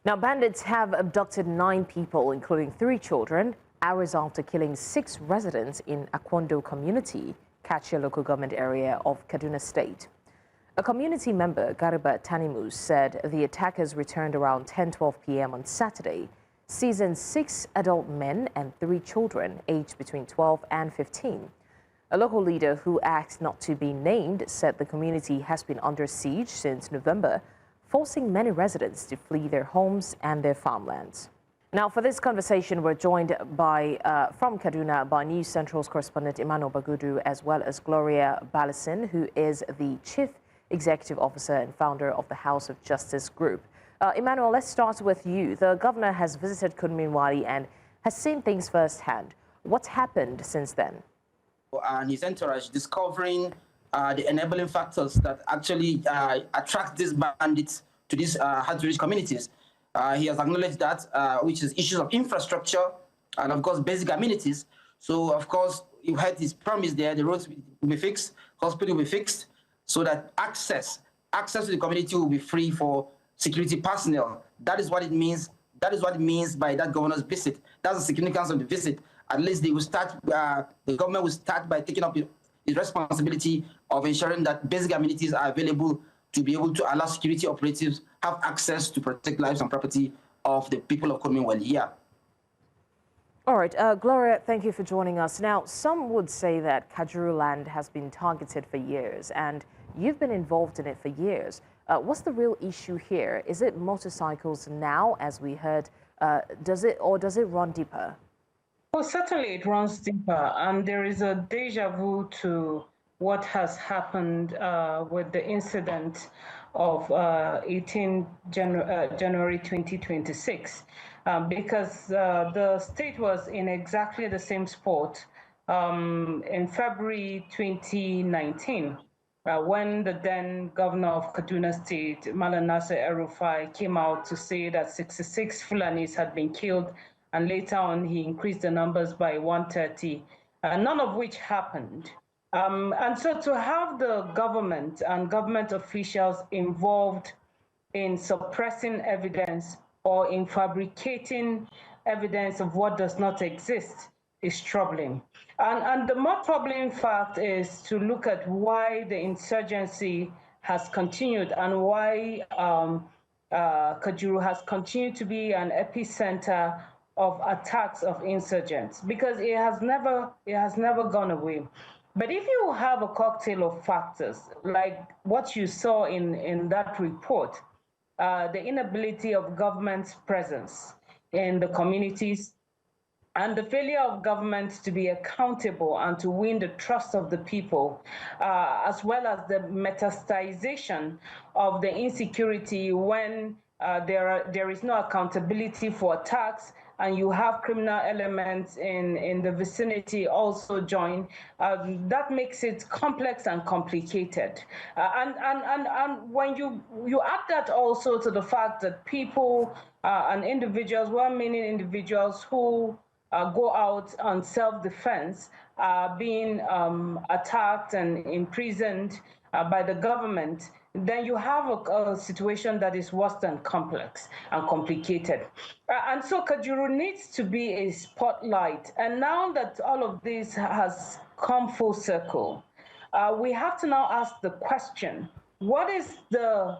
Now, bandits have abducted 9 people, including 3 children, hours after killing 6 residents in Akwondo community, Kachia Local Government Area of Kaduna State. A community member, Gloria Ballason, said the attackers returned around 10:12 p.m. on Saturday, seizing 6 adult men and 3 children aged between 12 and 15. A local leader who asked not to be named said the community has been under siege since November, forcing many residents to flee their homes and their farmlands. Now, for this conversation, we're joined by, from Kaduna by News Central's correspondent Emmanuel Bagudu, as well as Gloria Ballason, who is the Chief Executive Officer and founder of the House of Justice Group. Emmanuel, let's start with you. The governor has visited Kaduna and has seen things firsthand. What's happened since then? And his entourage discovering the enabling factors that actually attract these bandits to these hard-to-reach communities. He has acknowledged that, which is issues of infrastructure and, of course, basic amenities. So, of course, you had his promise there, the roads will be fixed, hospital will be fixed, so that access to the community will be free for security personnel. That is what it means. That is what it means by that governor's visit. That's the significance of the visit. At least they will start, the government will start by taking up the responsibility of ensuring that basic amenities are available to be able to allow security operatives have access to protect lives and property of the people of Kaduna. Yeah. All right, Gloria, thank you for joining us. Now, some would say that Kajuru land has been targeted for years, and you've been involved in it for years. What's the real issue here? Is it motorcycles now, as we heard? Does it run deeper? Well, certainly it runs deeper, and there is a deja vu to what has happened with the incident of 18 January 2026, because the state was in exactly the same spot in February 2019, when the then governor of Kaduna State, Malam Nasir El-Rufai, came out to say that 66 Fulanis had been killed, and later on he increased the numbers by 130, none of which happened. And so to have the government and government officials involved in suppressing evidence or in fabricating evidence of what does not exist is troubling. And the more troubling fact is to look at why the insurgency has continued and why Kajuru has continued to be an epicenter of attacks of insurgents, because it has never gone away. But if you have a cocktail of factors, like what you saw in that report, the inability of government's presence in the communities, and the failure of government to be accountable and to win the trust of the people, as well as the metastasization of the insecurity when there is no accountability for attacks, and you have criminal elements in the vicinity also join, that makes it complex and complicated. And when you add that also to the fact that people and individuals, well-meaning individuals who go out on self-defense are being attacked and imprisoned by the government, then you have a situation that is worse than complex and complicated. And so Kajuru needs to be a spotlight. And now that all of this has come full circle, we have to now ask the question, what is the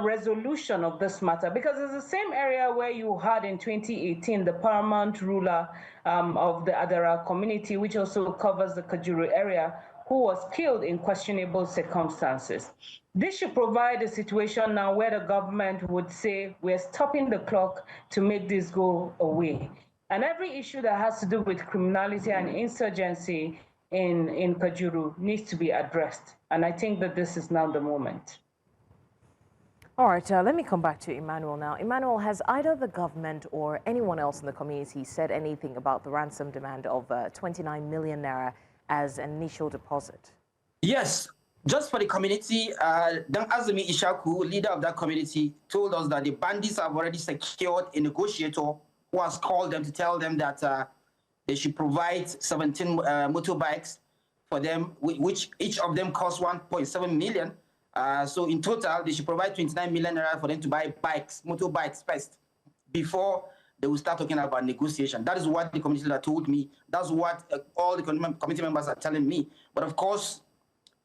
resolution of this matter? Because it's the same area where you had in 2018 the paramount ruler of the Adara community, which also covers the Kajuru area, who was killed in questionable circumstances. This should provide a situation now where the government would say, we're stopping the clock to make this go away. And every issue that has to do with criminality and insurgency in Kajuru needs to be addressed. And I think that this is now the moment. All right, let me come back to Emmanuel now. Emmanuel, has either the government or anyone else in the community said anything about the ransom demand of 29 million naira as an initial deposit? Yes, just for the community, Dan Azumi Ishaku, leader of that community, told us that the bandits have already secured a negotiator who has called them to tell them that they should provide 17 motorbikes for them, which each of them costs 1.7 million. So in total, they should provide 29 million naira for them to buy motorbikes first, before they will start talking about negotiation. That is what the community leader told me. That's what all the committee members are telling me. But of course,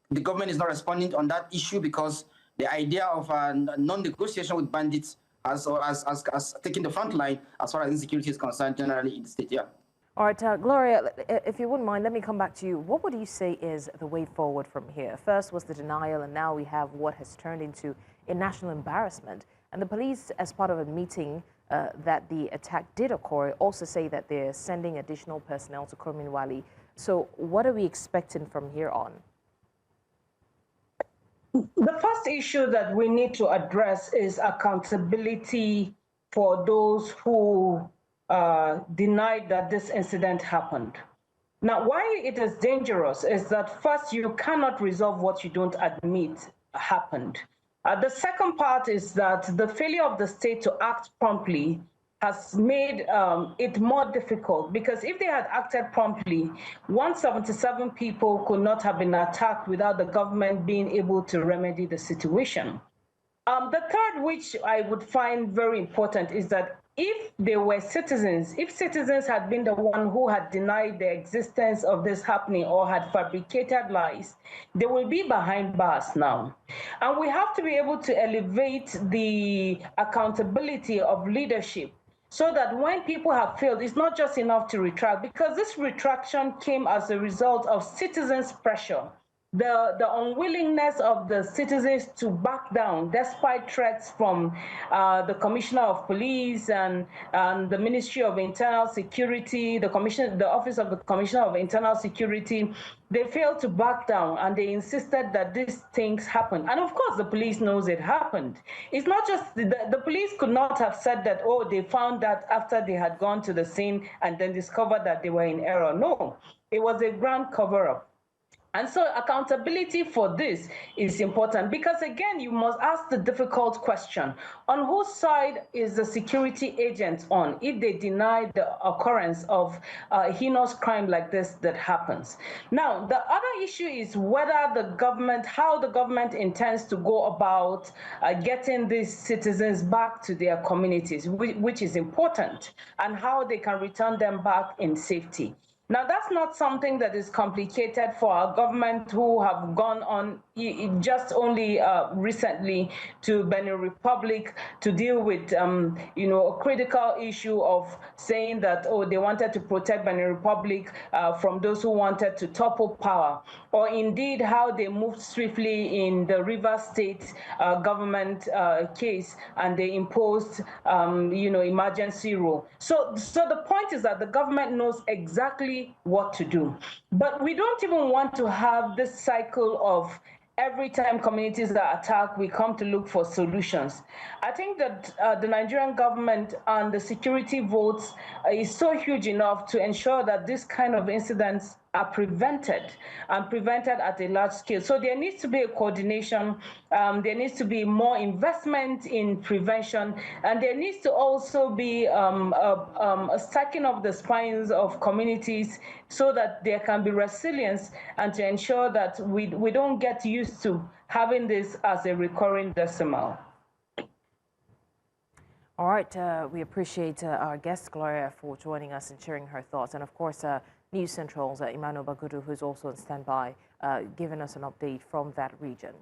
the government is not responding on that issue because the idea of non-negotiation with bandits has taken the front line as far as insecurity is concerned generally in the state. Yeah. All right, Gloria, if you wouldn't mind, let me come back to you. What would you say is the way forward from here? First was the denial, and now we have what has turned into a national embarrassment. And the police, as part of a meeting that the attack did occur, also say that they're sending additional personnel to Kurminwali. So what are we expecting from here on? The first issue that we need to address is accountability for those who denied that this incident happened. Now, why it is dangerous is that first, you cannot resolve what you don't admit happened. The second part is that the failure of the state to act promptly has made it more difficult, because if they had acted promptly, 177 people could not have been attacked without the government being able to remedy the situation. The third, which I would find very important, is that if they were citizens, if citizens had been the one who had denied the existence of this happening or had fabricated lies, they will be behind bars now. And we have to be able to elevate the accountability of leadership so that when people have failed, it's not just enough to retract, because this retraction came as a result of citizens' pressure. The unwillingness of the citizens to back down despite threats from the Commissioner of Police and the Ministry of Internal Security, the Office of the Commissioner of Internal Security. They failed to back down, and they insisted that these things happened. And of course, the police knows it happened. It's not just, the police could not have said that, oh, they found that after they had gone to the scene and then discovered that they were in error. No, it was a grand cover-up. And so accountability for this is important, because again, you must ask the difficult question: on whose side is the security agent on if they deny the occurrence of a heinous crime like this that happens? Now, the other issue is whether the government, how the government intends to go about getting these citizens back to their communities, which is important, and how they can return them back in safety. Now, that's not something that is complicated for our government, who have gone on just only recently to Benin Republic to deal with, a critical issue of saying that, oh, they wanted to protect Benin Republic from those who wanted to topple power, or indeed how they moved swiftly in the Rivers State government case, and they imposed, emergency rule. So the point is that the government knows exactly what to do. But we don't even want to have this cycle of every time communities are attacked, we come to look for solutions. I think that the Nigerian government and the security votes is so huge enough to ensure that this kind of incidents are prevented, and prevented at a large scale. So there needs to be a coordination, there needs to be more investment in prevention, and there needs to also be a stacking of the spines of communities so that there can be resilience, and to ensure that we don't get used to having this as a recurring decimal. All right, we appreciate our guest, Gloria, for joining us and sharing her thoughts. And of course, News Central's Emmanuel Bagudu, who's also on standby, giving us an update from that region.